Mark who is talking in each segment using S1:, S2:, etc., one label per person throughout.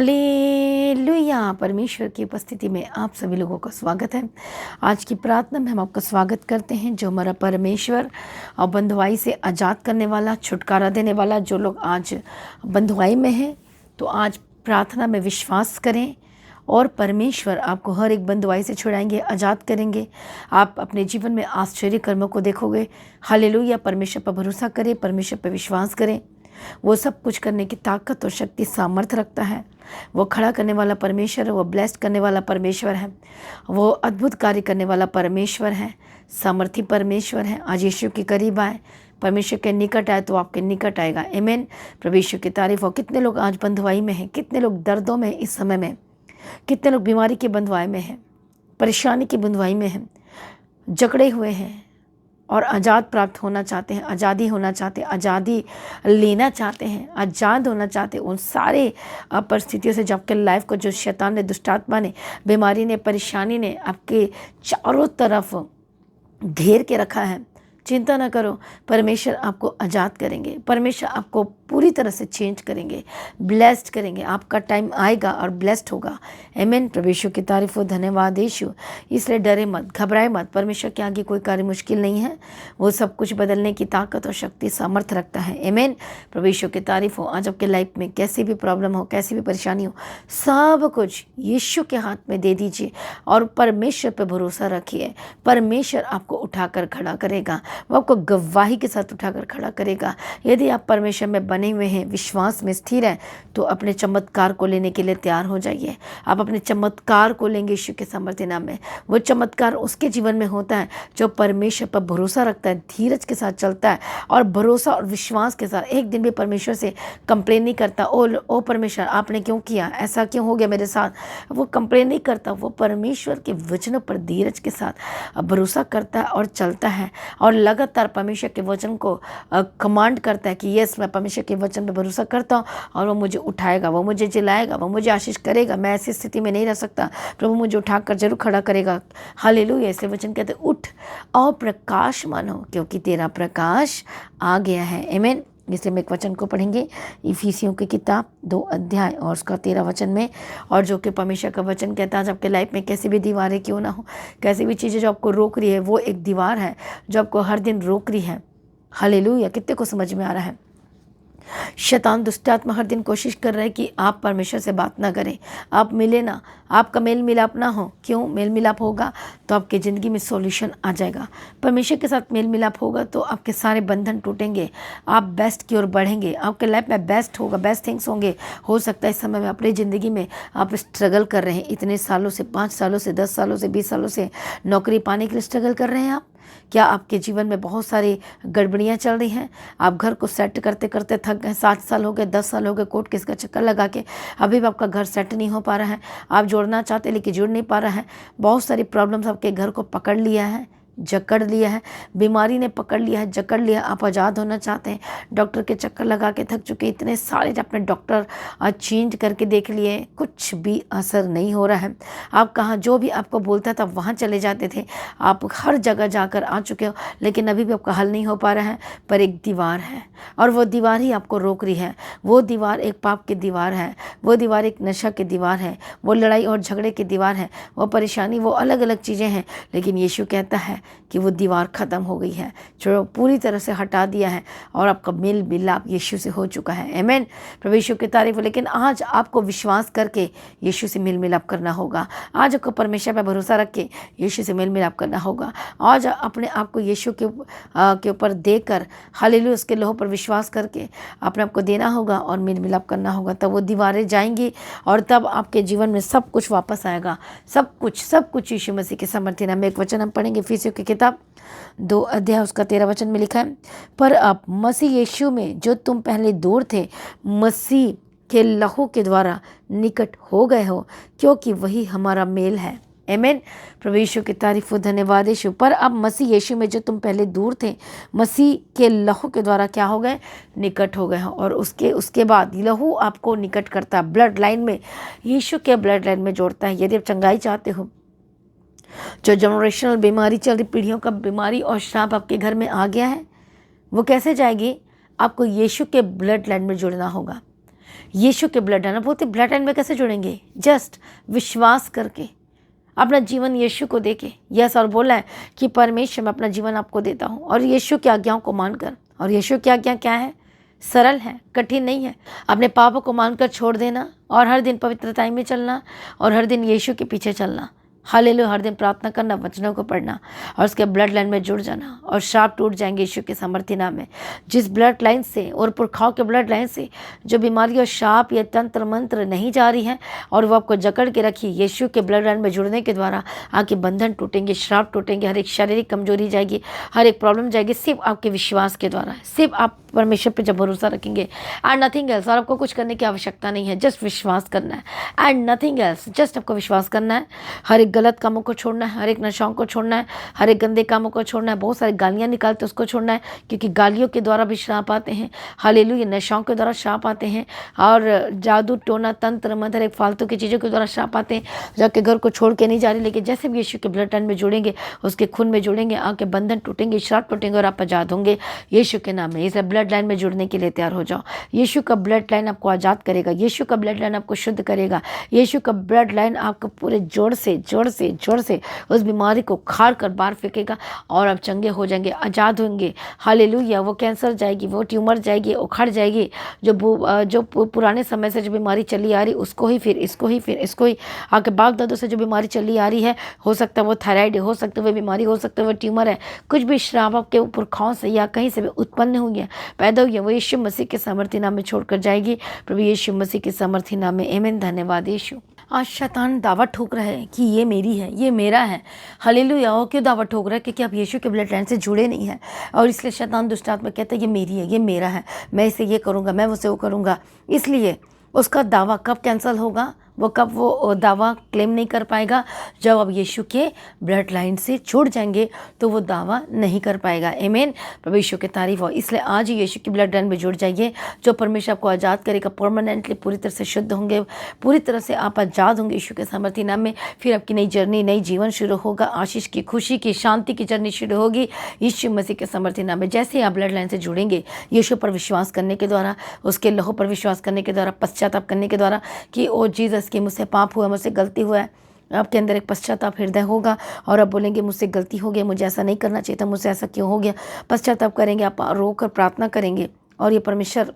S1: Hallelujah. परमेश्वर की उपस्थिति में आप सभी लोगों का स्वागत है। आज की प्रार्थना में हम आपका स्वागत करते हैं, जो हमारा परमेश्वर और बंधुआई से आज़ाद करने वाला, छुटकारा देने वाला। जो लोग आज बंधुआई में हैं तो आज प्रार्थना में विश्वास करें और परमेश्वर आपको हर एक बंधुआई से छुड़ाएंगे, आज़ाद करेंगे। आप अपने जीवन में आश्चर्य कर्मों को देखोगे। हालेलुया। परमेश्वर पर भरोसा करें, परमेश्वर पर विश्वास करें। वो सब कुछ करने की ताकत और शक्ति, सामर्थ्य रखता है। वो खड़ा करने वाला परमेश्वर है, वो ब्लेस्ड करने वाला परमेश्वर है, वो अद्भुत कार्य करने वाला परमेश्वर है, सामर्थी परमेश्वर है। आज यीशु के करीब आए, परमेश्वर के निकट आए तो आपके निकट आएगा। आमीन। प्रभु यीशु की तारीफ हो। कितने लोग आज बंधुआई में हैं, कितने लोग दर्दों में इस समय में, कितने लोग बीमारी की बंधुआई में हैं, परेशानी की बंधुआई में हैं, जकड़े हुए हैं और आज़ाद प्राप्त होना चाहते हैं, आज़ादी होना चाहते हैं, आज़ादी लेना चाहते हैं, आज़ाद होना चाहते हैं उन सारे परिस्थितियों से जो आपके लाइफ को, जो शैतान ने, दुष्टात्मा ने, बीमारी ने, परेशानी ने आपके चारों तरफ घेर के रखा है। चिंता ना करो, परमेश्वर आपको आज़ाद करेंगे, परमेश्वर आपको पूरी तरह से चेंज करेंगे, ब्लेस्ड करेंगे। आपका टाइम आएगा और ब्लेस्ड होगा। आमीन। प्रभु यीशु की तारीफ हो। धन्यवाद यीशु। इसलिए डरे मत, घबराए मत। परमेश्वर के आगे कोई कार्य मुश्किल नहीं है। वो सब कुछ बदलने की ताकत और शक्ति, सामर्थ्य रखता है। आमीन। प्रभु यीशु की तारीफ हो। आज आपके लाइफ में कैसी भी प्रॉब्लम हो, कैसी भी परेशानी हो, सब कुछ यीशु के हाथ में दे दीजिए और परमेश्वर पर भरोसा रखिए। परमेश्वर आपको उठाकर खड़ा करेगा, वो आपको गवाही के साथ उठाकर खड़ा करेगा। यदि आप परमेश्वर में बने हुए हैं, विश्वास में स्थिर हैं, तो अपने चमत्कार को लेने के लिए तैयार हो जाइए। आप अपने चमत्कार को लेंगे यीशु के सामर्थ्य नाम में। वो चमत्कार उसके जीवन में होता है जो परमेश्वर पर भरोसा रखता है, धीरज के साथ चलता है और भरोसा और विश्वास के साथ एक दिन भी परमेश्वर से कंप्लेन नहीं करता। ओ परमेश्वर, आपने क्यों किया, ऐसा क्यों हो गया मेरे साथ। वो कंप्लेन नहीं करता, वो परमेश्वर के वचनों पर धीरज के साथ भरोसा करता है और चलता है और लगातार परमेश्वर के वचन को कमांड करता है कि यस, मैं परमेश्वर के वचन पर भरोसा करता हूँ और वो मुझे उठाएगा, वो मुझे जिलाएगा, वो मुझे आशीष करेगा। मैं ऐसी स्थिति में नहीं रह सकता, प्रभु मुझे उठाकर जरूर खड़ा करेगा। हालेलुया। इसलिए वचन कहते उठ और प्रकाशमान हो, क्योंकि तेरा प्रकाश आ गया है। आमीन। इसलिए हम एक वचन को पढ़ेंगे, इफिसियों की किताब 2 अध्याय और उसका 13 वचन में। और जो कि परमेश्वर का वचन कहता है, आज आपके लाइफ में कैसी भी दीवारें क्यों ना हो, कैसी भी चीज़ें जो आपको रोक रही है, वो एक दीवार है जो आपको हर दिन रोक रही है। हालेलुया। कितने को समझ में आ रहा है। शैतान, दुष्टात्मा हर दिन कोशिश कर रहा है कि आप परमेश्वर से बात ना करें, आप मिले ना, आपका मेल मिलाप ना हो। क्यों? मेल मिलाप होगा तो आपकी ज़िंदगी में सॉल्यूशन आ जाएगा। परमेश्वर के साथ मेल मिलाप होगा तो आपके सारे बंधन टूटेंगे, आप बेस्ट की ओर बढ़ेंगे, आपके लाइफ में बेस्ट होगा, बेस्ट थिंग्स होंगे। हो सकता है इस समय में अपनी ज़िंदगी में आप स्ट्रगल कर रहे हैं, इतने सालों से, 5 सालों से, 10 सालों से, 20 सालों से नौकरी पाने के लिए स्ट्रगल कर रहे हैं आप। क्या आपके जीवन में बहुत सारी गड़बड़ियाँ चल रही हैं? आप घर को सेट करते करते थक गए, 7 साल हो गए, 10 साल हो गए कोर्ट केस का चक्कर लगा के, अभी भी आपका घर सेट नहीं हो पा रहा है। आप जोड़ना चाहते लेकिन जुड़ नहीं पा रहा है। बहुत सारी प्रॉब्लम्स आपके घर को पकड़ लिया है, जकड़ लिया है, बीमारी ने पकड़ लिया है, जकड़ लिया। आप आज़ाद होना चाहते हैं, डॉक्टर के चक्कर लगा के थक चुके, इतने सारे अपने डॉक्टर चेंज करके देख लिए, कुछ भी असर नहीं हो रहा है। आप कहाँ, जो भी आपको बोलता था वहाँ चले जाते थे, आप हर जगह जाकर आ चुके हो, लेकिन अभी भी आपका हल नहीं हो पा रहा है। पर एक दीवार है और वो दीवार ही आपको रोक रही है। वो दीवार एक पाप की दीवार है, वो दीवार एक नशा की दीवार है, वो लड़ाई और झगड़े की दीवार है, वो परेशानी, वो अलग अलग चीज़ें हैं। लेकिन यीशु कहता है कि वो दीवार ख़त्म हो गई है, जो पूरी तरह से हटा दिया है और आपका मेल मिलाप यीशु से हो चुका है। आमीन। प्रभु यीशु की तारीफ। लेकिन आज आपको विश्वास करके यीशु से मेल मिलाप करना होगा। आज आपको परमेश्वर पर भरोसा रख के यीशु से मेल मिलाप करना होगा। आज अपने आप को यीशु के ऊपर देकर, हालेलुया, उसके लोह पर विश्वास करके अपने आप को देना होगा और मेल मिलाप करना होगा। तब वो दीवारें जाएंगी और तब आपके जीवन में सब कुछ वापस आएगा। सब कुछ यीशु मसीह के सामर्थ्य नाम में। एक वचन हम पढ़ेंगे, इफिसियों की किताब 2 अध्याय उसका 13 वचन में लिखा है, पर अब मसीह यीशु में जो तुम पहले दूर थे, मसीह के लहू के द्वारा निकट हो गए हो, क्योंकि वही हमारा मेल है। आमीन। प्रभु यीशु की तारीफ हो। धन्यवाद यीशु। पर अब मसीह यीशु में जो तुम पहले दूर थे, मसीह के लहू के द्वारा क्या हो गए? निकट हो गए हो। और उसके बाद लहू आपको निकट करता है, ब्लड लाइन में, यीशु के ब्लड लाइन में जोड़ता है। यदि आप चंगाई चाहते हो, जो जनरेशनल बीमारी चल रही, पीढ़ियों का बीमारी और श्राप आपके घर में आ गया है, वो कैसे जाएगी? आपको यीशु के ब्लड लाइन में जुड़ना होगा। यीशु के ब्लड लाइन, बोलते ब्लड लाइन में कैसे जुड़ेंगे? जस्ट विश्वास करके, अपना जीवन यीशु को देके। यस, और बोला है कि परमेश्वर मैं अपना जीवन आपको देता हूँ, और यीशु की आज्ञाओं को मानकर। और यीशु की आज्ञा क्या है? सरल है, कठिन नहीं है। अपने पापों को मानकर छोड़ देना, और हर दिन पवित्रता में चलना, और हर दिन यीशु के पीछे चलना। हालेलुया, हर दिन प्रार्थना करना, वचनों को पढ़ना, और उसके ब्लड लाइन में जुड़ जाना, और शाप टूट जाएंगे यीशु के सामर्थ्य नाम में। जिस ब्लड लाइन से और पुरखाओं के ब्लड लाइन से जो बीमारी और शाप या तंत्र मंत्र नहीं जा रही है और वो आपको जकड़ के रखी, यीशु के ब्लड लाइन में जुड़ने के द्वारा आपके बंधन टूटेंगे, श्राप टूटेंगे, हर एक शारीरिक कमजोरी जाएगी, हर एक प्रॉब्लम जाएगी, सिर्फ आपके विश्वास के द्वारा। सिर्फ आप परमेश्वर पे जब भरोसा रखेंगे एंड नथिंग एल्स, और आपको कुछ करने की आवश्यकता नहीं है, जस्ट विश्वास करना है एंड नथिंग एल्स। जस्ट आपको विश्वास करना है, हर एक गलत कामों को छोड़ना है, हर एक नशाओं को छोड़ना है, हर एक गंदे कामों को छोड़ना है। बहुत सारी गालियाँ निकालते उसको छोड़ना है, क्योंकि गालियों के द्वारा भी श्राप आते हैं। हालेलुया, नशाओं के द्वारा श्राप आते हैं, और जादू टोना तंत्र मंत्र एक फालतू की चीज़ों के द्वारा श्राप आते हैं। जाके घर को छोड़ के नहीं जा रही, लेकिन जैसे भी यीशु के ब्लड लाइन में जुड़ेंगे, उसके खून में जुड़ेंगे, आपके बंधन टूटेंगे, श्राप टूटेंगे, और आप आजाद होंगे यीशु के नाम में। इसलिए ब्लड लाइन में जुड़ने के लिए तैयार हो जाओ। यीशु का ब्लड लाइन आपको आजाद करेगा, यीशु का ब्लड लाइन आपको शुद्ध करेगा, यीशु का ब्लड लाइन आपको पूरे जोड़ से उस बीमारी को खाड़ कर बाहर फेंकेगा, और आप चंगे हो जाएंगे, आजाद होंगे। हालेलुया, वो कैंसर जाएगी, वो ट्यूमर जाएगी, उखड़ जाएगी। जो पुराने समय से जो बीमारी चली आ रही, उसको ही फिर इसको ही आपके बाप दादों से जो बीमारी चली आ रही है, हो सकता है वो थायराइड, हो सकता है वो बीमारी, हो सकता है वो ट्यूमर है, कुछ भी श्राप आपके पुरखाओं से या कहीं से भी उत्पन्न हुई है, पैदा हुई है, वो यीशु मसीह के सामर्थ्य नाम में छोड़कर जाएगी। प्रभु यीशु मसीह के सामर्थ्य नाम में आमीन। धन्यवाद यीशु। आज शैतान दावा ठोक रहा है कि ये मेरी है, ये मेरा है। हालेलुया, वो क्यों दावा ठोक रहा है? क्योंकि आप यीशु के ब्लड लाइन से जुड़े नहीं हैं, और इसलिए शैतान दुष्ट आत्मा कहता है ये मेरी है, ये मेरा है, मैं इसे ये करूँगा, मैं उसे वो करूँगा। इसलिए उसका दावा कब कैंसिल होगा? वो कब वो दावा क्लेम नहीं कर पाएगा? जब आप यीशु के ब्लड लाइन से जुड़ जाएंगे तो वो दावा नहीं कर पाएगा। आमीन, प्रभु यीशु की तारीफ हो। इसलिए आज ही यीशु की ब्लड लाइन में जुड़ जाइए, जो परमेश्वर आपको आज़ाद करेगा परमानेंटली, पूरी तरह से शुद्ध होंगे, पूरी तरह से आप आज़ाद होंगे यीशु के सामर्थ्य नाम में। फिर आपकी नई जर्नी, नई जीवन शुरू होगा, आशीष की, खुशी की, शांति की जर्नी शुरू होगी यीशु मसीह के सामर्थ्य नाम में। जैसे ही आप ब्लड लाइन से जुड़ेंगे, यीशु पर विश्वास करने के द्वारा, उसके लहू पर विश्वास करने के द्वारा, पश्चाताप करने के द्वारा कि ओ जीसस कि मुझसे पाप हुआ, मुझसे गलती हुआ है, आपके अंदर एक पश्चाताप हृदय होगा, और आप बोलेंगे मुझसे गलती हो गई, मुझे ऐसा नहीं करना चाहिए था, मुझसे ऐसा क्यों हो गया। पश्चाताप करेंगे, आप रोकर प्रार्थना करेंगे, और ये परमेश्वर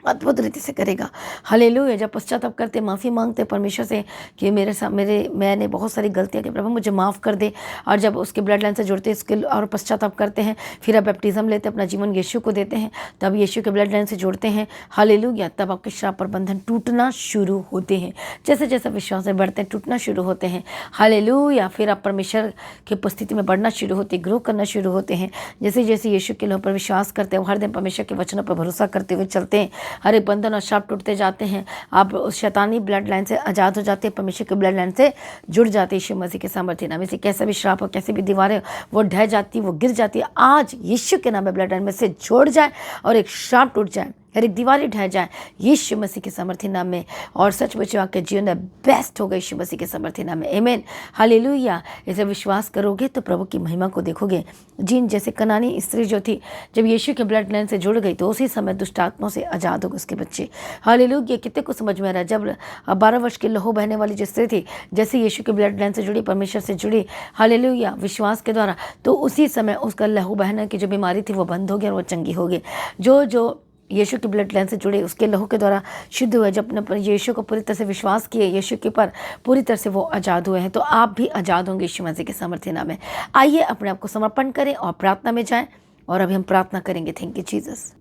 S1: अद्भुत रीति से करेगा। हालेलुया, जब पश्चाताप करते, माफ़ी मांगते परमेश्वर से कि मैंने बहुत सारी गलतियाँ की, प्रभु मुझे माफ़ कर दे, और जब उसके ब्लड लाइन से जुड़ते इसके और पश्चाताप करते हैं, फिर आप बैप्टिज्म लेते, अपना जीवन यीशु को देते हैं, तब यीशु के ब्लड लाइन से जुड़ते हैं। हालेलुया, तब आपके श्राप पर बंधन टूटना शुरू होते हैं। जैसे जैसे विश्वास में बढ़ते हैं, टूटना शुरू होते हैं। हालेलुया, फिर आप परमेश्वर की उपस्थिति में बढ़ना शुरू होते, ग्रो करना शुरू होते हैं। जैसे जैसे यीशु के लोगों पर विश्वास करते हैं, हर दिन परमेश्वर के वचनों पर भरोसा करते हुए चलते हैं, हर एक बंधन और श्राप टूटते जाते हैं। आप उस शैतानी ब्लड लाइन से आज़ाद हो जाते हैं, परमेश्वर के ब्लड लाइन से जुड़ जाते हैं यीशु मसीह के सामर्थ्य नाम से। कैसा भी श्राप हो, कैसी भी दीवारें, वो ढह जाती, वो गिर जाती है। आज यीशु के नाम में ब्लड लाइन में से जोड़ जाए, और एक श्राप टूट जाए, हर एक दीवारें ढह जाए यीशु मसीह के सामर्थ्य नाम में, और सचमुच आपके जीवन में बेस्ट होगा यीशु मसीह के सामर्थ्य नाम में। आमीन, हालेलुया। इसे विश्वास करोगे तो प्रभु की महिमा को देखोगे। जिन जैसे कनानी स्त्री जो थी, जब यीशु के ब्लड लाइन से जुड़ गई, तो उसी समय दुष्ट आत्माओं से आज़ाद हो गए उसके बच्चे। हालेलुया, कितने को समझ में आ रहा है? जब 12 वर्ष की लहू बहने वाली जो स्त्री थी, जैसे यीशु के ब्लड लाइन से जुड़ी, परमेश्वर से जुड़ी, हालेलुया, विश्वास के द्वारा, तो उसी समय उसका लहू बहने की जो बीमारी थी वो बंद हो गई, और वो चंगी हो गई। जो यीशु के ब्लड लाइन से जुड़े, उसके लहू के द्वारा शुद्ध हुए, जब अपने यीशु को पूरी तरह से विश्वास किए, यीशु के पर पूरी तरह से वो आज़ाद हुए हैं, तो आप भी आज़ाद होंगे यीशु मसीह के सामर्थ्य नाम में। आइए अपने आप को समर्पण करें और प्रार्थना में जाएं, और अभी हम प्रार्थना करेंगे। Thank you Jesus.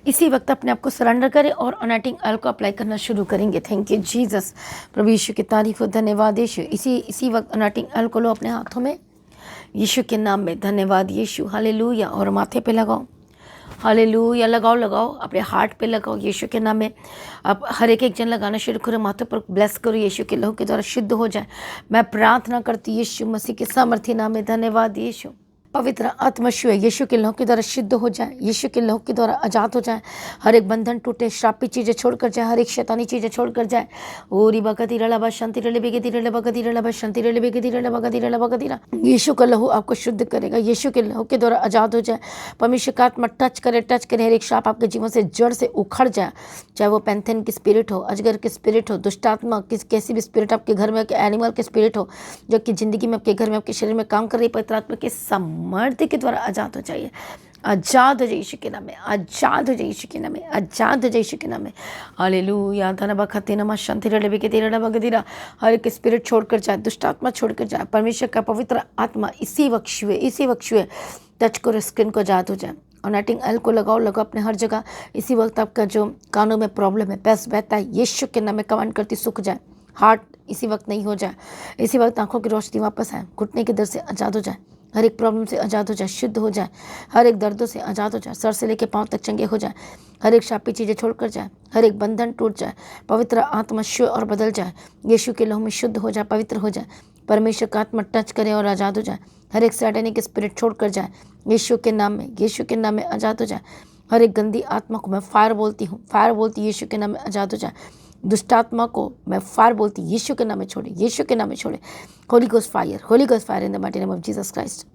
S1: इसी वक्त अपने आप को सरेंडर करें और अनॉइंटिंग ऑयल को अप्लाई करना शुरू करेंगे। Thank you Jesus. प्रभु यीशु की तारीफ हो, धन्यवाद यीशु। इसी वक्त अनॉइंटिंग ऑयल को लो अपने हाथों में, यीशु के नाम में। धन्यवाद यीशु, हालेलुया। और माथे पे लगाओ, हालेलुया, लगाओ अपने हार्ट पे लगाओ यीशु के नाम में। अब हर एक जन लगाना शुरू करो, माथे पर ब्लेस करो, यीशु के लहू के द्वारा शुद्ध हो जाए। मैं प्रार्थना करती यीशु मसीह के सामर्थ्य नाम में। धन्यवाद यीशु, पवित्र आत्मा शिव यीशु के लहू के द्वारा शुद्ध हो जाए, यीशु के लहू के द्वारा आज़ाद हो जाए। हर एक बंधन टूटे, श्रापित चीज़ें छोड़कर जाए, हर एक शैतानी चीज़ें छोड़कर जाए। ओरी बकती रला बा शांति रले बेगती रला बकती रला बा शांति रले बेगती रला बकती रला बकती रला। यीशु का लहू आपको शुद्ध करेगा, यीशु के लहू के द्वारा आज़ाद हो जाए। परमेश्वर का आत्मा टच करे, हर एक श्राप आपके जीवन से जड़ से उखड़ जाए। चाहे वो पैंथेन की स्पिरिट हो, अजगर की स्पिरिट हो, दुष्ट आत्मा कैसी भी स्पिरिट आपके घर में, एनिमल की स्पिरिट हो जो कि जिंदगी में, आपके घर में, आपके शरीर में काम कर रही, पवित्र आत्मा के सामर्थ्य के द्वारा आज़ाद हो जाइए। आज़ाद हो जाए यीशु के नाम में, आज़ाद हो जाए यीशु के नाम में, आज़ाद हो जाए यीशु के नाम में। हालेलुया। धन्यवाद खते नमा शांति रले बेके तेरा बगदीरा। हर एक स्पिरिट छोड़कर जाए, दुष्ट आत्मा छोड़कर जाए। परमेश्वर का पवित्र आत्मा इसी वक्त छुए, टच करो, स्किन को आज़ाद हो जाए। अनॉइंटिंग ऑयल को लगाओ अपने हर जगह। इसी वक्त आपका जो कानों में प्रॉब्लम है, पैस बहता है, यीशु के नाम में कमांड करती सूख जाए। हार्ट इसी वक्त नहीं हो जाए, इसी वक्त आंखों की रोशनी वापस आए, घुटने के दर्द से आज़ाद हो जाए, हर एक प्रॉब्लम से आज़ाद हो जाए, शुद्ध हो जाए, हर एक दर्दों से आज़ाद हो जाए, सर से लेकर पांव तक चंगे हो जाए, हर एक शापी चीज़ें छोड़कर जाए, हर एक बंधन टूट जाए, पवित्र आत्मा शुद्ध और बदल जाए, यीशु के लहू में शुद्ध हो जाए, पवित्र हो जाए। परमेश्वर का आत्मा टच करे और आज़ाद हो जाए, हर एक सैटेनिक स्पिरिट छोड़कर जाए, यीशु के नाम में आज़ाद हो जाए। हर एक गंदी आत्मा को मैं फायर बोलती हूँ, यीशु के नाम में आज़ाद हो जाए। दुष्ट आत्मा को मैं फायर बोलती, यीशु के नाम में छोड़े, यीशु के नाम में छोड़े। Holy Ghost fire in the mighty name of Jesus Christ,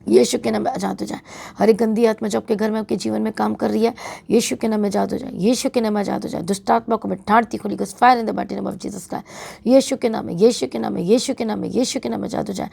S1: यीशु के नाम में आज़ाद हो जाए। हर एक गंदी आत्मा जो आपके घर में, आपके जीवन में काम कर रही है, यीशु के नाम में आज़ाद हो जाए, यीशु के नाम में आज़ाद हो जाए। दुष्ट आत्मा को मैं डांटती, Holy Ghost fire in the mighty name of Jesus Christ, यीशु के नाम में, यीशु के नाम में, यीशु के नाम में, यीशु के नाम में आज़ाद हो जाए।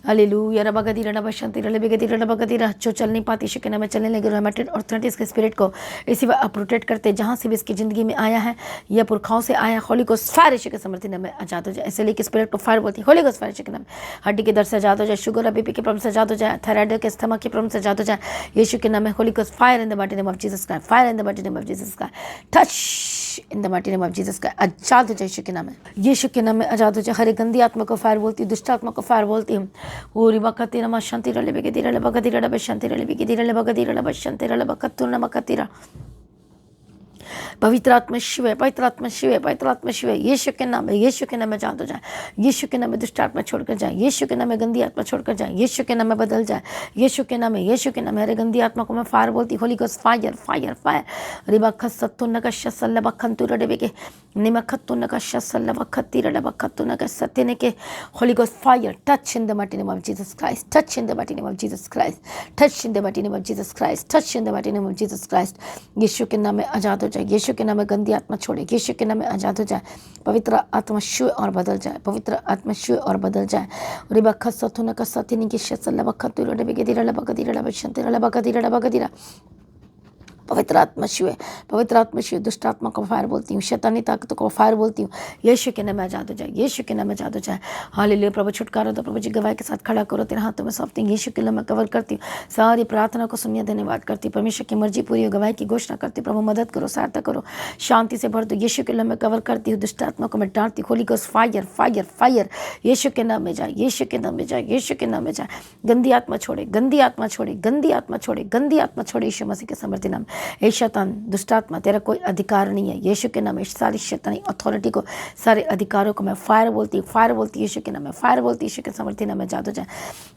S1: हालेलुया। रबगदी रबा शांति रले बेगदी रबगदी रह, जो चल नहीं पाती यीशु के नाम में चलने लगे, रोमेटेड ऑर्थराइटिस के स्पिरिट को इसी वक्त प्रोटेक्ट करते, जहाँ से भी इसकी ज़िंदगी में आया है या पुरखाओं से आया, होली गोस्ट फायर यीशु के समर्थन नाम में आज़ाद हो जाए। ऐसे लेके स्पिरिट को फायर बोलती, होली गोस्ट फायर यीशु के नाम में। हड्डी के दर्द से आज़ाद हो जाए, शुगर बीपी के प्रॉब्लम से आज़ाद हो जाए, थायराइड के स्टमक के प्रॉब्लम से आज़ाद हो जाए, यीशु के नाम में। Holy Ghost fire in the mighty name of Jesus Christ, fire in the mighty name of Jesus Christ, touch in the mighty name of Jesus Christ, आज़ाद हो जाए यीशु के नाम में, यीशु के नाम में आज़ाद हो जाए। हर एक गंदी आत्मा को फायर बोलती हूँ, दुष्ट आत्मा को फायर बोलती हूँ। ओरी बकती नमा शांति रले बेगदी रले बगदी रले शांति रले बेगदी रले बगदी रले शांति रले बकतुर नमकतीरा। पवित्र आत्मा शिव है, पवित्र आत्मा शिव है, पवित्र आत्मा शिव है, यीशु के नाम में, यीशु के नाम में आज़ाद हो जाए, यीशु के नाम में दुष्ट आत्मा छोड़कर जाए, यीशु के नाम में गंदी आत्मा छोड़कर जाए, यीशु के नाम में बदल जाए, यीशु के नाम में, यीशु के नाम में। अरे गंदी आत्मा को मैं फायर बोलती, Holi Ghost fire fire fire. Riba सत्तु नका शसल बखंतु रडबे के निमखत्तु नका शसल बखत्ती रडबा खत्तु नका सत्य ने के, Holy Ghost fire, touch in the mighty name of Jesus Christ, touch in the mighty name of Jesus Christ, touch in the mighty name of Jesus Christ, touch in the mighty name of Jesus Christ. यीशु के नाम में आज़ाद हो जाए, यीशु के नाम में गंदी आत्मा छोड़े, यीशु के नाम में आज़ाद हो जाए। पवित्र आत्मा शुद्ध और बदल जाए, पवित्र आत्मा शुद्ध और बदल जाए। रिबा खसतु नका सतिनी की शसल बखत्तु रडबे के दिरा बगदी रडबा शंति रडबा बगदी रडबा बगदी रडबा। पवित्र आत्मा शिव है, पवित्र आत्मा शिव। दुष्ट आत्मा को फायर बोलती हूँ, शैतानी ताकतों को फायर बोलती हूँ, यीशु के नाम में आज़ाद हो जाए, यीशु के नाम में आज़ाद हो जाए। हालेलुया। प्रभु छुटकारा दो, प्रभु जी गवाही के साथ खड़ा करो, तेरे हाथों में सौंपती हूँ, यीशु के नाम में कवर करती हूँ, सारी प्रार्थना को सुनिए, धन्यवाद करती हूँ। परमेश्वर की मर्जी पूरी हो, गवाही की घोषणा करती हूँ। प्रभु मदद करो, सहायता करो, शांति से भर दो, यीशु के नाम में कवर करती हूँ। दुष्ट आत्मा को मैं डांटती हूँ, Holy Ghost fire fire fire, यीशु के नाम में जाए, यीशु के नाम में जाए, यीशु के नाम में जाए। गंदी आत्मा छोड़े, गंदी आत्मा छोड़े, गंदी आत्मा छोड़े, गंदी आत्मा छोड़े, यीशु मसीह के समर्थी नाम। हे शैतान, दुष्ट आत्मा, तेरा कोई अधिकार नहीं है, यीशु के नाम में। सारी शैतानी अथॉरिटी को, सारे अधिकारों को मैं फायर बोलती हूँ, फायर बोलती यीशु के नाम में, फायर बोलती यीशु के समर्थी नाम में आज़ाद हो जाए।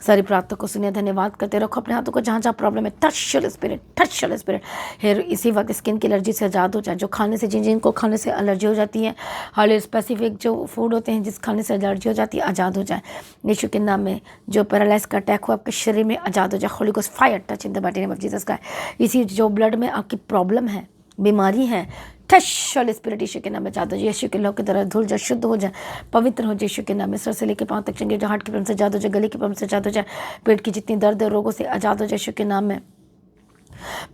S1: सारी प्रार्थना को सुनिए, धन्यवाद करते रखो अपने हाथों को जहाँ जहाँ प्रॉब्लम है, touch Holi spirit, touch Holi spirit. Hair इसी वक्त स्किन की एलर्जी से आज़ाद हो जाए, जो खाने से, जिनको खाने से एलर्जी हो जाती है, हाल स्पेसिफिक जो फूड होते हैं जिस खाने से एलर्जी हो जाती है, आज़ाद हो जाए यीशु के नाम में। जो पैरालाइज का अटैक हुआ आपके शरीर में, आज़ाद हो जाए, Holi Ghost fire, touch in the mighty name of Jesus का। इसी जो ब्लड में आपकी प्रॉब्लम है, बीमारी है, टच होली स्पिरिट, यीशु के नाम में आज़ाद हो जाए, यीशु के लहू की तरह धुल जाए, शुद्ध हो जाए, पवित्र हो जाए, यीशु के नाम में। सर से लेकर पांव तक चंगे, जो हार्ट की प्रॉब्लम से आज़ाद हो जाए, गले की प्रॉब्लम से आज़ाद हो जाए, पेट की जितनी दर्द है, रोगों से आज़ाद हो जाए, यीशु के नाम में।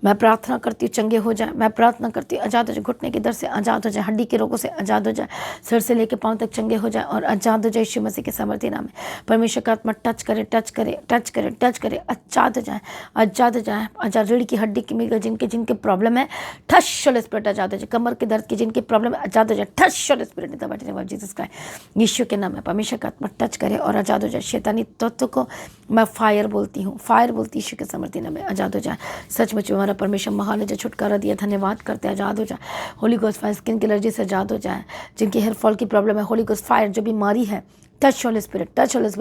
S1: मैं प्रार्थना करती हूँ, चंगे हो जाए, मैं प्रार्थना करती हूँ, आज़ाद हो जाए, घुटने के दर्द से आज़ाद हो जाए, हड्डी के रोगों से आज़ाद हो जाए, सर से लेकर पांव तक चंगे हो जाए और आज़ाद हो जाए, यीशु मसीह के सामर्थ्य नाम में। परमेश्वर का आत्मा टच करे, टच करे, टच करे, टच करे, आज़ाद हो जाए, आज़ाद हो जाए। आज़ाद रीढ़ की हड्डी की मिल जिनके प्रॉब्लम है, टच होली स्पिरिट, आज़ाद हो जाए। कमर के दर्द की जिनकी प्रॉब्लम है, आज़ाद हो जाए, touch Holi Spirit in the mighty name of Jesus Christ, यीशु के नाम में। परमेश्वर का आत्मा टच करे और आज़ाद हो जाए। शैतानी तत्व को मैं फायर बोलती हूँ, फायर बोलती यीशु के सामर्थ्य नाम में, आज़ाद हो जाए। सचमुच हमारा परमेश्वर महान है, जो छुटकारा दिया, धन्यवाद करते हैं, आज़ाद हो जाए। होली गोस्ट फायर, स्किन की एलर्जी से आज़ाद हो जाए, जिनकी हेयर फॉल की प्रॉब्लम है, होली गोस्ट फायर, जो बीमारी है, टच होली स्पिरिट,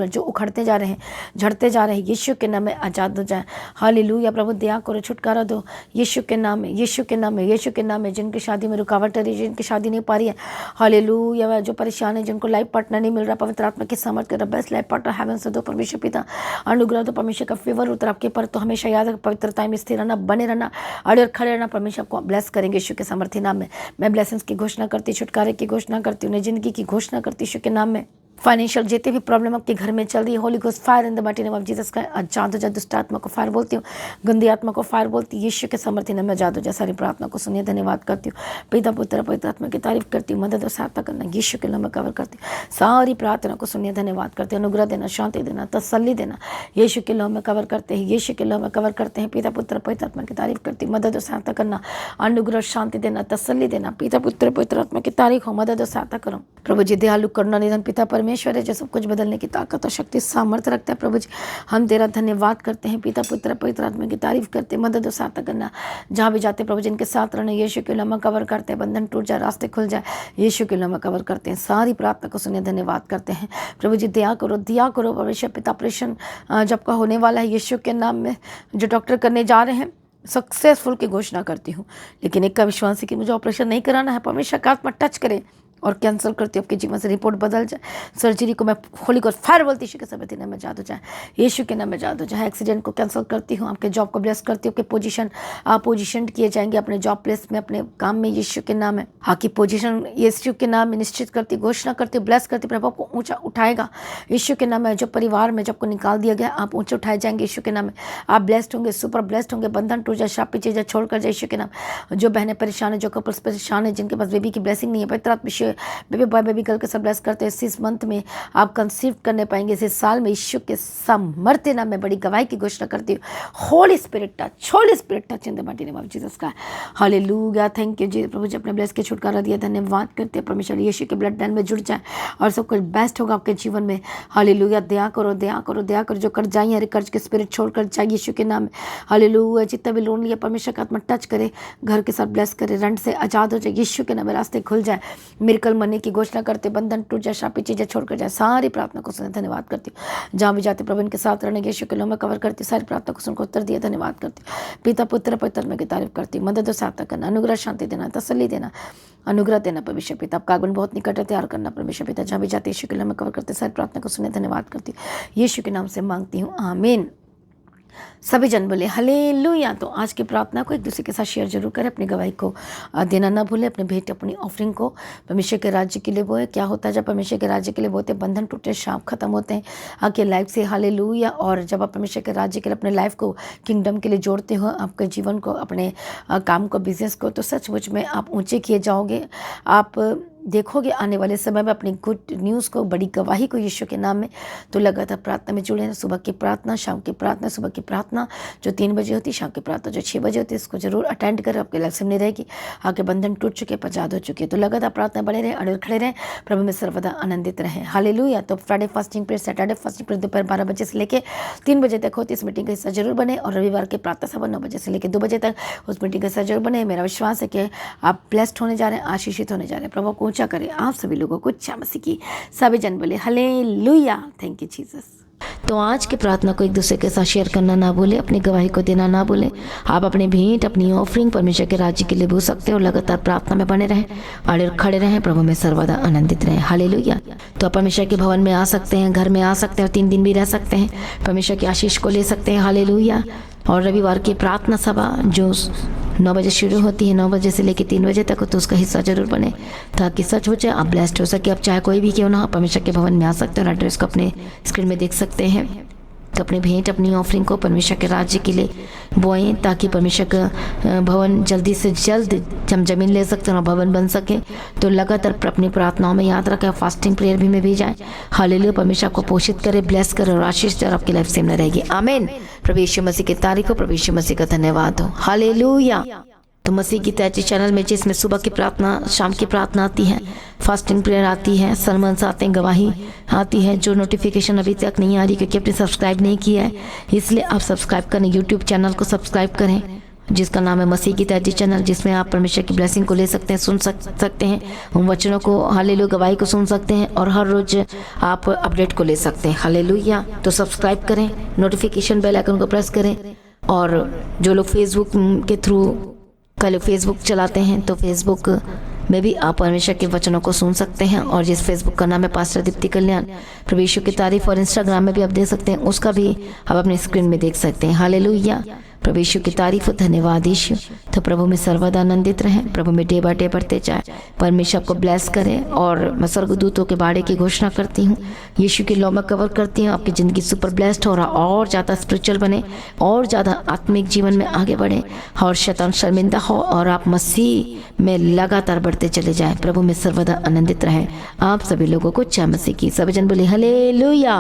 S1: जो उखड़ते जा रहे हैं, झड़ते जा रहे हैं, यीशु के नाम में आज़ाद हो जाए। हालेलुया प्रभु दया करो, छुटकारा दो यीशु के नाम में, यीशु के नाम में, यीशु के नाम में। जिनकी शादी में रुकावट है, जिनकी शादी नहीं पा रही है, हालेलुया, जो परेशान है, जिनको लाइफ पार्टनर नहीं मिल रहा, पवित्र आत्मा की सामर्थ कर बेस्ट लाइफ पार्टनर हेवन से दो परमेश्वर पिता, अनुग्रह दो परमेश्वर का फेवर उतर आपके पर। तो हमेशा याद रख, पवित्रता में स्थिर रहना, बने रहना, अड़े और खड़े रहना। परमेश्वर आपको ब्लेस करेंगे यीशु के सामर्थ्य नाम में। मैं ब्लेसिंग्स की घोषणा करती, छुटकारे की घोषणा करती हूँ, जिंदगी की घोषणा करती यीशु के नाम में। फाइनेंशियल जितने भी प्रॉब्लम आपके घर में चल रही है, Holi Ghost fire in the mighty name of Jesus का आजाद हो जाए। दुष्ट आत्मा को फायर बोलती हूँ, गंदी आत्मा को फायर बोलती हूँ, यीशु के सामर्थ्य नाम में आजाद हो जाए। सारी प्रार्थना को सुनिए, धन्यवाद करती हूँ। पिता पुत्र पवित्र आत्मा की तारीफ करती हूँ, मदद और सहायता करना यीशु के नाम में कवर करती हूँ। सारी प्रार्थना को सुनिए, धन्यवाद करती हूँ। अनुग्रह देना, शांति देना, तसल्ली देना यीशु के नाम में कवर करते हैं, यीशु के नाम में कवर करते हैं। पिता पुत्र पवित्र आत्मा की तारीफ करती हूँ, मदद और सहायता करना, अनुग्रह शांति देना, तसल्ली देना। पिता पुत्र पवित्र आत्मा की तारीफ हो, मदद और सहायता करो। प्रभु जी दयालु करुणा निधन पिता परमेश्वर है, जो सब कुछ बदलने की ताकत और शक्ति सामर्थ्य रखता है। प्रभु जी हम तेरा धन्यवाद करते हैं। पिता पुत्र पवित्र आत्मा की तारीफ करते हैं, मदद और सहायता करना। जहाँ भी जाते प्रभु जी इनके साथ रहना, यीशु के नाम में कवर करते हैं। बंधन टूट जाए, रास्ते खुल जाए, यीशु के नाम में कवर करते हैं। सारी प्रार्थना को सुनिए, धन्यवाद करते हैं। प्रभु जी दया करो परमेश्वर पिता। ऑपरेशन जब का होने वाला है, यीशु के नाम में जो डॉक्टर करने जा रहे हैं, सक्सेसफुल की घोषणा करती हूँ। लेकिन एक का विश्वास है कि मुझे ऑपरेशन नहीं कराना है, परमेश्वर का आत्मा टच करे और कैंसिल करती हूँ। आपके जीवन से रिपोर्ट बदल जाए। सर्जरी को मैं होली को फायर बोलती, यीशु के सामर्थ्य नाम में आजाद हो जाए, यीशु के नाम में आजाद हो जाए। एक्सीडेंट को कैंसिल करती हूँ। आपके जॉब को ब्लेस करती हूँ। आपके पोजीशन किए जाएंगे अपने जॉब प्लेस में, अपने काम में, यीशु के नाम है। आपकी पोजीशन यीशु के नाम में निश्चित करती, घोषणा करती, ब्लेस करती। प्रभु आपको ऊंचा उठाएगा यीशु के नाम में। जो परिवार में जब को निकाल दिया गया, आप ऊंचे उठाए जाएंगे यीशु के नाम में। आप ब्लेस्ड होंगे, सुपर ब्लेस्ड होंगे। बंधन टूट जाए, शाप पीछे जाए, छोड़कर जाए यीशु के नाम। जो बहनें परेशान है, जो कपल्स परेशान है, जिनके पास बेबी की ब्लेसिंग नहीं है, पवित्र आत्मा बेबी बॉय बेबी गर्ल के सब ब्लेस करते हैं। इस मंथ में आप कंसीव करने पाएंगे। इस साल में यीशु के सामर्थ्य नाम में बड़ी गवाही की घोषणा करती हूँ। Holi spirit touch in the mighty name of Jesus का। हालेलुया, थैंक यू जी। प्रभु जी अपने ब्लेस के छुटकारा दिया, धन्यवाद करते हैं। परमेश्वर यीशु के ब्लड लाइन में जुड़ जाए और सब कुछ बेस्ट होगा आपके जीवन में। हालेलुया, दया करो। जो कर्ज जाइए, हरे कर्ज के स्पिरिट छोड़कर जाए यीशु के नाम में। हालेलुया, जितना भी लोन लिया, परमेश्वर का आत्मा टच करे, घर के साथ ब्लेस करे, रंट से आजाद हो जाए यीशु के नाम में। रास्ते खुल जाए, मिरेकल मरने की घोषणा करते, बंधन टूट जाए, शापी चीजें छोड़कर जाए। सारी प्रार्थना को सुने, धन्यवाद करती हूँ। जहाँ भी जाते प्रभु इनके साथ रहने, यीशु के नाम में कवर करती। सारी प्रार्थना को सुनकर उत्तर दिया, धन्यवाद करती हूँ। पिता पुत्र पवित्र आत्मा की तारीफ करती, मदद और सहायता करना, अनुग्रह शांति देना, तसल्ली देना, अनुग्रह देना। परमेश्वर पिता आपका आगमन बहुत निकट है, तैयार करना। परमेश्वर पिता जहाँ भी जाते यीशु के नाम में कवर करते। सारी प्रार्थना को सुने, धन्यवाद करती हूँ। यीशु के नाम से मांगती हूँ, आमीन। सभी जन बोले हालेलुया। तो आज की प्रार्थना को एक दूसरे के साथ शेयर जरूर करें। अपनी गवाही को देना ना भूलें। अपने भेंट, अपनी ऑफरिंग को परमेश्वर के राज्य के लिए बोए। क्या होता है जब परमेश्वर के राज्य के लिए बोते, बंधन टूटे, शाप खत्म होते हैं आपके लाइफ से। हालेलुया। और जब आप परमेश्वर के राज्य के लिए अपने लाइफ को किंगडम के लिए जोड़ते हो, आपके जीवन को, अपने काम को, बिजनेस को, तो सचमुच में आप ऊँचे किए जाओगे। आप देखोगे आने वाले समय में अपनी गुड न्यूज़ को, बड़ी गवाही को यीशु के नाम में। तो लगातार प्रार्थना में जुड़े हैं। सुबह की प्रार्थना, शाम की प्रार्थना, सुबह की प्रार्थना जो 3 बजे होती, शाम की प्रार्थना जो 6 बजे होती है, इसको जरूर अटेंड करें। आपकी लाइफ से नहीं रहेगी, आपके बंधन टूट चुके, आजाद हो चुके। तो लगातार प्रार्थना बने रहें, अड़े खड़े रहें, प्रभु में सर्वदा आनंदित रहें। हालेलुया। तो Friday fasting prayer, Saturday fasting prayer दोपहर 12 बजे से लेकर 3 बजे तक होती है। इस मीटिंग का हिस्सा जरूर बने। और रविवार के प्रातः सभा 9 बजे से लेकर 2 बजे तक उस मीटिंग का हिस्सा जरूर बने। मेरा विश्वास है कि आप ब्लेस्ड होने जा रहे हैं, आशीषित होने जा रहे हैं। प्रभु को ऊंचा करें आप सभी लोगों को। इच्छा मसीह की सभी जन बोले हालेलुया, थैंक यू जीसस। तो आज की प्रार्थना को एक दूसरे के साथ शेयर करना ना भूलें, अपनी गवाही को देना ना भूलें। आप अपने भेंट, अपनी ऑफरिंग परमेश्वर के राज्य के लिए भूल सकते हो। लगातार प्रार्थना में बने रहें, अड़े खड़े रहें, प्रभु में सर्वदा आनंदित रहें। हालेलुया। तो आप परमेश्वर के भवन में आ सकते हैं, घर में आ सकते हैं और 3 दिन भी रह सकते हैं। परमेश्वर की आशीष को ले सकते हैं। हालेलुया। और रविवार की प्रार्थना सभा जो 9 बजे शुरू होती है, 9 बजे से लेकर 3 बजे तक, तो उसका हिस्सा जरूर बने ताकि सच हो जाए, आप ब्लेस्ड हो सके। आप चाहे कोई भी क्यों ना हो, परमेश्वर के भवन में आ सकते हैं। और एड्रेस को अपने स्क्रीन में देख सकते हैं। तो अपने भेंट, अपनी ऑफरिंग को परमेश्वर के राज्य के लिए बोएं ताकि परमेश्वर का भवन जल्दी से जल्द हम जमीन ले सकते हैं और भवन बन सके। तो लगातार अपनी प्रार्थनाओं में याद रखें, फास्टिंग प्रेयर भी में भी जाएं। हालेलुया। परमेश्वर आपको पोषित करे, ब्लेस करे और आशीष दे और आपकी लाइफ सेम न रहेगी। आमीन। प्रभु यीशु मसीह की तारीफ हो, प्रभु यीशु मसीह का धन्यवाद हो। हालेलुया। तो मसीह की तैची चैनल में जिसमें सुबह की प्रार्थना, शाम की प्रार्थना आती है, फास्टिंग प्रेयर आती है, सरमन्स आते हैं, गवाही आती है। जो नोटिफिकेशन अभी तक नहीं आ रही क्योंकि आपने सब्सक्राइब नहीं किया है, इसलिए आप सब्सक्राइब करें, यूट्यूब चैनल को सब्सक्राइब करें जिसका नाम है मसीह की तैयारी चैनल, जिसमें आप परमेश्वर की ब्लेसिंग को ले सकते हैं, सुन सकते हैं, उन वचनों को, हालेलुया, गवाही को सुन सकते हैं और हर रोज आप अपडेट को ले सकते हैं। हालेलुया। तो सब्सक्राइब करें, नोटिफिकेशन बेल आइकन को प्रेस करें। और जो लोग फेसबुक के थ्रू कल फेसबुक चलाते हैं तो फेसबुक में भी आप परमेश्वर के वचनों को सुन सकते हैं। और जिस फेसबुक का नाम है पास्टर दीप्ति कल्याण, प्रभु यीशु की तारीफ, और इंस्टाग्राम में भी आप देख सकते हैं, उसका भी आप अपनी स्क्रीन में देख सकते हैं। हालेलुया। प्रभु यीशु की तारीफ, धन्यवाद यीशु। तो प्रभु में सर्वदा आनंदित रहें, प्रभु में डे बाय डे बढ़ते जाए, परमेश्वर आपको ब्लेस करें। और मैं स्वर्गदूतों के बाड़े की घोषणा करती हूँ, यीशु की लौ में कवर करती हूँ, आपकी ज़िंदगी सुपर ब्लेस्ड हो रहा, और ज़्यादा स्पिरिचुअल बने, और ज़्यादा आत्मिक जीवन में आगे बढ़े, और शैतान शर्मिंदा हो, और आप मसीह में लगातार बढ़ते चले जाएं। प्रभु में सर्वदा आनंदित रहें। आप सभी लोगों को जय मसीह की। सभी जन बोले हालेलुया।